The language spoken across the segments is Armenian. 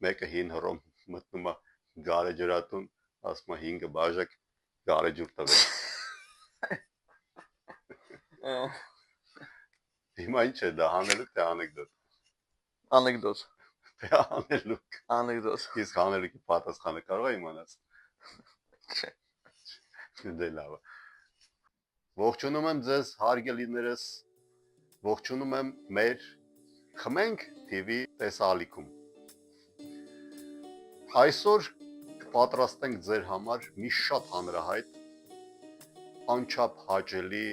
մեկը հին հռոմ մտնում է գարեջրատուն, ասում է 5 բաժակ գարեջուր տվեք։ Հիմա ինչ է դա, հանելուկ թե անեկդոտ։ Անեկդոտ։ Թե հանելուկ։ Անեկդոտ։ Իսկ հանելուկի պատասխանը կարող է իմանաս։ Դե լավ։ Ողջունում եմ ձեզ հարգելիներս, ողջունում եմ մեր Խմենք TV տեսահալիքում։ Այսօր կպատրաստենք ձեր համար մի շատ հանրահայտ, անչափ հաճելի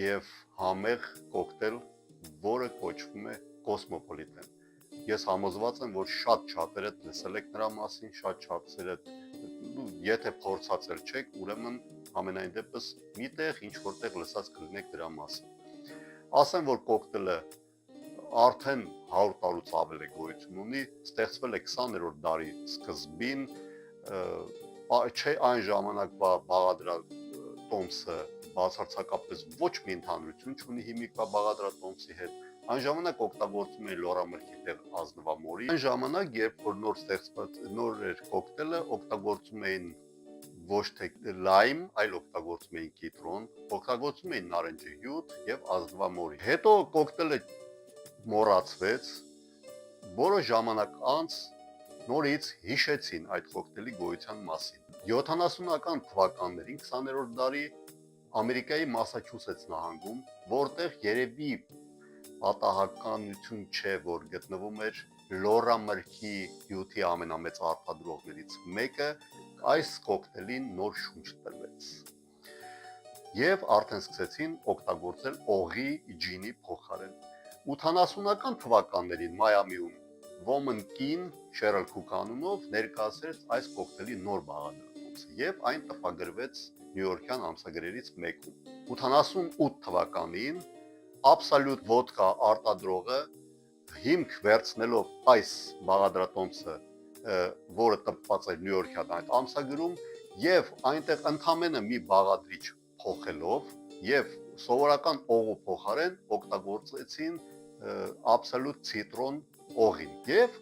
եւ համեղ կոկտեյլ, որը կոչվում է Cosmopolitan։ Ես համոզված եմ, որ շատ շատերը լսել եք նրա մասին, շատ շատերը եթե փորձած չեք, ուրեմն ամենայն դեպս միտեղ ինչ որտեղ լսած կլինեք դրա մասին։ Ասեմ, որ կոկտեյլը արդեն 100 տարուց ավել է գոյություն ունի, ստեղծվել է 20-րդ դարի սկզբին, չէ այն ժամանակվա բաղադրատոմսը բացարձակապես ոչ մի ընդհանրություն չունի հիմիկվա բաղադրատոմսի հետ, այն ժամանակ օգտագործում էին լորամրգի տեղ ազնվամորի, այն ժամանակ, երբ որ նոր ստեղծված նոր էր կոկտեյլը, օգտագործում էին ոչ թե լայմ, այլ օգտագործում էին կիտրոն, օգտագործում էին նարնջի հյութ եւ ազնվամորի։ Հետո կոկտեյլը մոռացվեց, որոշ ժամանակ անց նորից հիշեցին այդ կոկտեյլի գոյության մասին։ 70-ական թվականներին 20-րդ դարի Ամերիկայի Մասաչուսեթս նահանգում, որտեղ երևի պատահականություն չէ, որ գտնվում էր լորամրգի հյութի ամենամեծ արտադրողներից մեկը, այս կոկտեյլին նոր շունչ տրվեց։ Եվ արդեն սկսեցին օգտագործել օղի ջինի փոխարեն։ 80-ական թվականներին Մայամիում ոմն կին Շերլ Քուք անունով ներկայացրեց այս կոկտեյլի նոր բաղադրատոմսը եւ այն տպագրվեց Նյու-Յորքյան ամսագրերից մեկում։ 88 թվականին Absolute Vodka արտադրողը հիմք վերցնելով այս բաղադրատոմսը, որը տպված էր Նյու-Յորքյան այդ ամսագրում եւ այնտեղ ընդամենը մի բաղադրիչ փոխելով եւ սովորական օղու փոխարեն օգտագործեցին Absolute Citron օղին եւ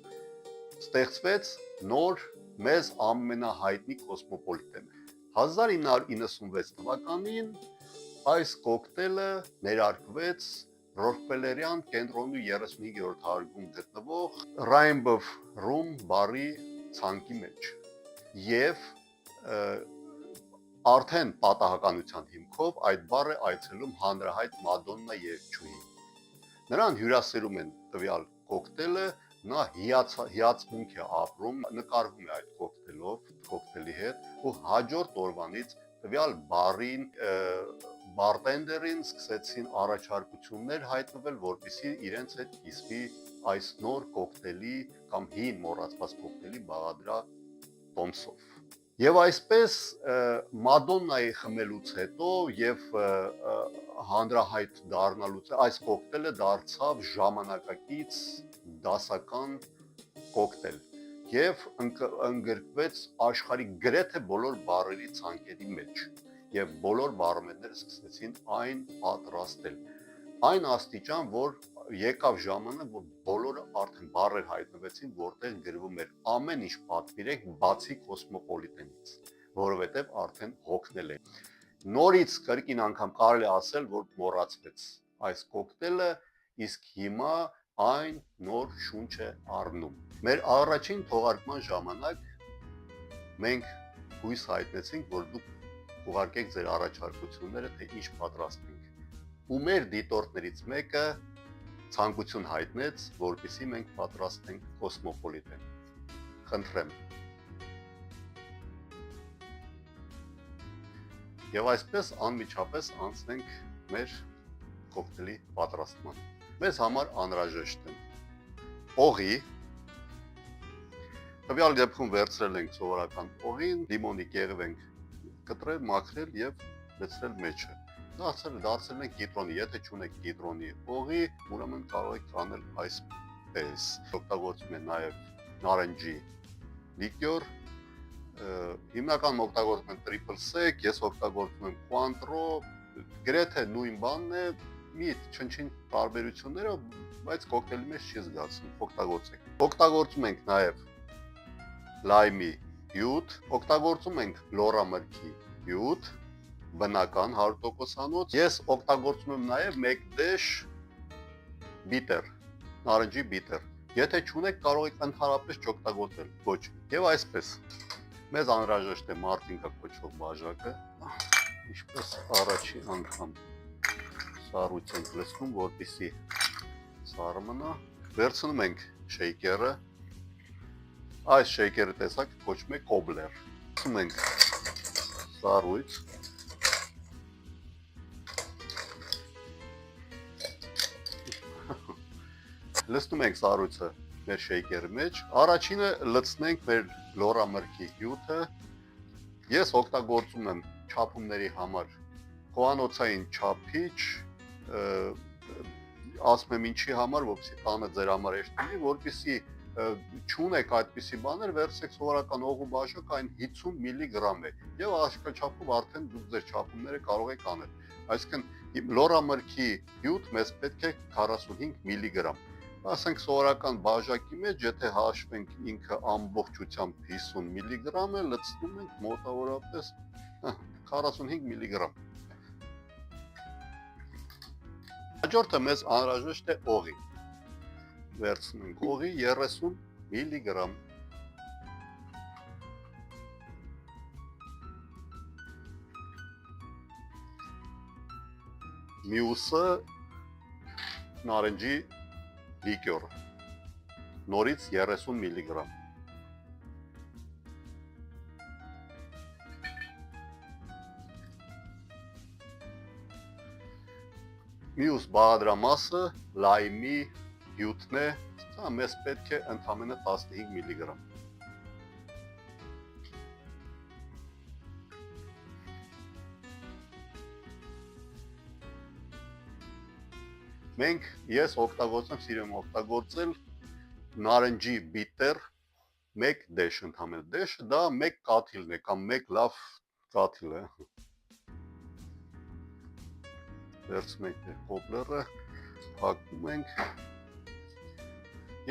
ստեղծվեց նոր մեզ ամենահայտնի Cosmopolitan-ը։ 1996 թվականին այս կոկտեյլը ներարկվեց Ռոքֆելերյան կենտրոնի 35-րդ հարկում գտնվող Rainbow Room բարի ցանկի մեջ եւ արդեն պատահականության հիմքով այդ բառը այցելում հանրահայտ Մադոննա երգչուհի։ Նրան հյուրասիրում են տվյալ կոկտեյլը, նա հիացմունք է ապրում, նկարվում է այդ կոկտեյլի հետ ու հաջորդ օրվանից տվյալ բարին բարտենդերին սկսեցին առաջարկություններ հայտնվել, որպեսզի իրենց հետ կիսվի այս նոր կոկտեյլի կամ հին մոռացված կոկտեյլի բաղադրատոմսով։ Եվ այսպես Մադոննայի խմելուց հետո եւ հանրահայտ դառնալուց այս կոկտեյլը դարձավ ժամանակակից դասական կոկտեյլ եւ ընդգրկվեց աշխարհի գրեթե բոլոր բարերի ցանկերի մեջ եւ բոլոր բարմենները սկսեցին այն պատրաստել։ Այն աստիճան, որ եկավ ժամանակ, որ բոլորը արդեն բարեր հայտնվեցին, որտեղ գրվում էր ամեն ինչ պատվիրեք, բացի Cosmopolitan-ից, որովհետև արդեն հոգնել է։ Նորից կրկին անգամ կարելի ասել, որ մոռացվեց այս կոկտեյլը, իսկ հիմա այն նոր շունչ է առնում։ Մեր առաջին թողարկման ժամանակ մենք հույս հայտնեցինք, որ դուք ուղարկեք ձեր առաջարկությունները, թե ինչ պատրաստենք։ Ու մեր դիտորդներից մեկը ցանկություն հայտնեց, որպեսզի մենք պատրաստենք Cosmopolitan։ Խնդրեմ։ Եվ այսպես անմիջապես անցնենք մեր կոկտեյլի պատրաստման։ Մեզ համար անհրաժեշտ է օղի, տվյալ դեպքում վերցրել ենք սովորական օղին, լիմոնի կեղև ենք կտրել, մաքրել եւ լցրել մեջը։ Դարձրել ենք կիտրոնի, եթե չունեք կիտրոնի օղի, ուրեմն կարող եք անել այսպես։ Օգտագործում են նաեւ նարնջի լիկյոր, հիմնականում օգտագործում են triple sec, ես օգտագործում եմ Cointreau, գրեթե նույն բանն է, մի չնչին տարբերությունները, բայց կոկտեյլի մեջ չի զգացվում, օգտագործեք։ Օգտագործում ենք նաև լայմի հյութ, օգտագործում ենք լորամրգի հյութ, բնական 100%-անոց։ Ես օգտագործում եմ նաև 1 դեշ բիտեր, նարնջի բիտեր։ Եթե չունեք, կարող եք ընդհանրապես չօգտագործել ոչ։ Եվ այսպես մեզ անհրաժեշտ է մարտինկա կոչվող բաժակը, ինչպես առաջի անգամ սառույց ենք լցնում, որպեսզի սառը մնա։ Վերցնում ենք շեյքերը։ Այս շեյքերը տեսակ կոչվում է կոբլեր։ Վերցնում ենք սառույց։ Լցնում ենք սառույցը մեր շեյքերի մեջ։ Առաջինը լցնենք մեր լորամրգի հյութը։ Ես օգտագործում եմ չափումների համար խոհանոցային չափիչ, ասում եմ ինչի համար, որպեսզի տանը ձեր համար հեշտ լինի, որպեսզի չունեք այդպիսի բաներ, վերցրեք սովորական օղու բաժակ, այն 50 միլիգրամ է եւ աշկաչափով արդեն դուք ձեր չափումները կարող եք անել։ Այսինքն լորամրգի հյութ մեզ պետք է 45 միլիգրամ։ Ասենք սովորական բաժակի մեջ, եթե հաշվենք ինքը ամբողջությամբ 50 միլիգրամ է, լցնում ենք մոտավորապես 45 միլիգրամ։ Հաջորդը մեզ անհրաժեշտ է օղի։ Վերցնում ենք օղի 30 միլիգրամ։ Մյուսը նարնջի լիկյոր, նորից 30 միլիգրամ։ Մյուս բաղադրամասը լայմի հյութն է, սա մեզ պետք է ընդամենը 15 միլիգրամ։ Ես սիրում եմ օգտագործել նարնջի բիտեր 1 դեշ ընդամենը դեշը, դա 1 կաթիլն է կամ 1 լավ կաթիլ է։ Վերցնում ենք կոբլերը, փակում ենք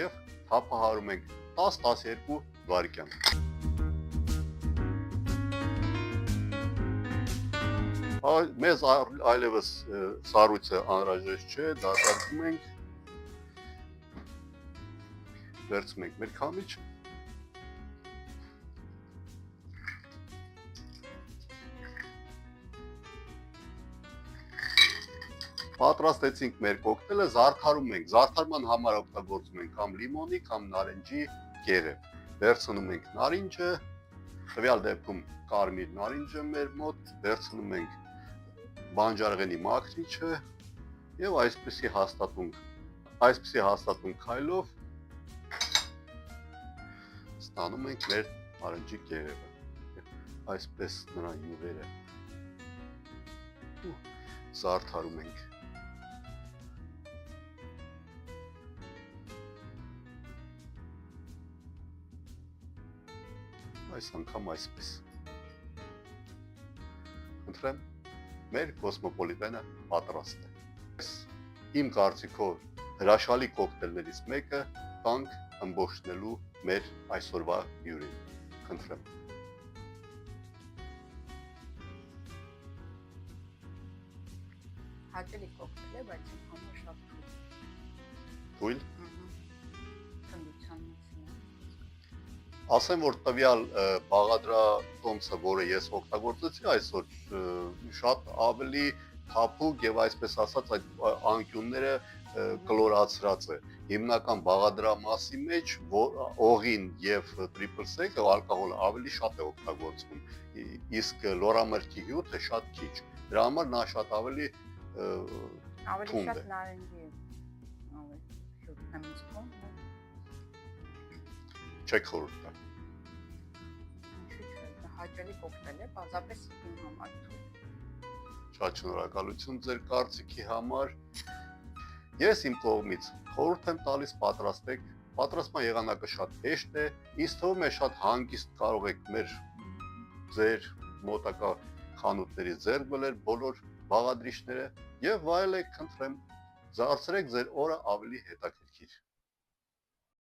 եւ թափահարում ենք 10-12 վայրկյան։ Մեզ այլևս սառույցը անհրաժեշտ չէ, դատարկում ենք, վերցնում ենք մեր քամիչը, պատրաստեցինք մեր կոկտեյլը, զարդարում ենք, զարդարման համար օգտագործում ենք կամ լիմոնի, կամ նարնջի կեղև, վերցնում ենք նարինջը, տվյալ դեպքում կարմիր նարինջը մեր մոտ, վերցնում ենք բանջարեղենի մաքրիչը եւ այսպեսի հաստատուն քայլով ստանում ենք մեր նարնջի կեղևը։ Այսպես նրա յուղերը զարդարում ենք։ Այս անգամ այսպես։ Խնդրեմ, մեր կոսմոպոլիտենը պատրաստ է։ Իմ կարծիքով հրաշալի կոկտեյլներից մեկը տանք ըմբոշխնելու մեր այսօրվա հյուրին։ Խնդրեմ։ Հաճելի կոկտեյլ է, բայց իմ համար շատ թույլ։ Թնդության մասին է։ Ասեմ, որ տվյալ բաղադրատոմսը, որը ես օգտագործեցի այսօր, շատ ավելի թափուկ եւ այսպես ասած այդ անկյունները կլորացրած է։ Հիմնական բաղադրամասի մեջ օղին եւ տրիպլ սեքը ալկոհոլը ավելի շատ է օգտագործվում, իսկ լորամրգի հյութը շատ քիչ։ Դրա համար նա շատ ավելի Ավելի շատ նարնջի է։ Հյութն եմ զգում։ Չեք խորհուրդ տա։ Հաճելի կոկտեյլ է, բազապես իմ համար թույլ։ Շատ շնորհակալություն ձեր կարծիքի համար։ Ես իմ կողմից խորհուրդ եմ տալիս պատրաստեք։ Պատրաստման եղանակը շատ հեշտ է, ինձ թվում է շատ հանգիստ կարող եք ձեր մոտակա խանութներից ձեռք բերել բոլոր բաղադրիչները եւ վայելեք, խնդրեմ, դարձրեք ձեր օրը ավելի հետաքրքիր։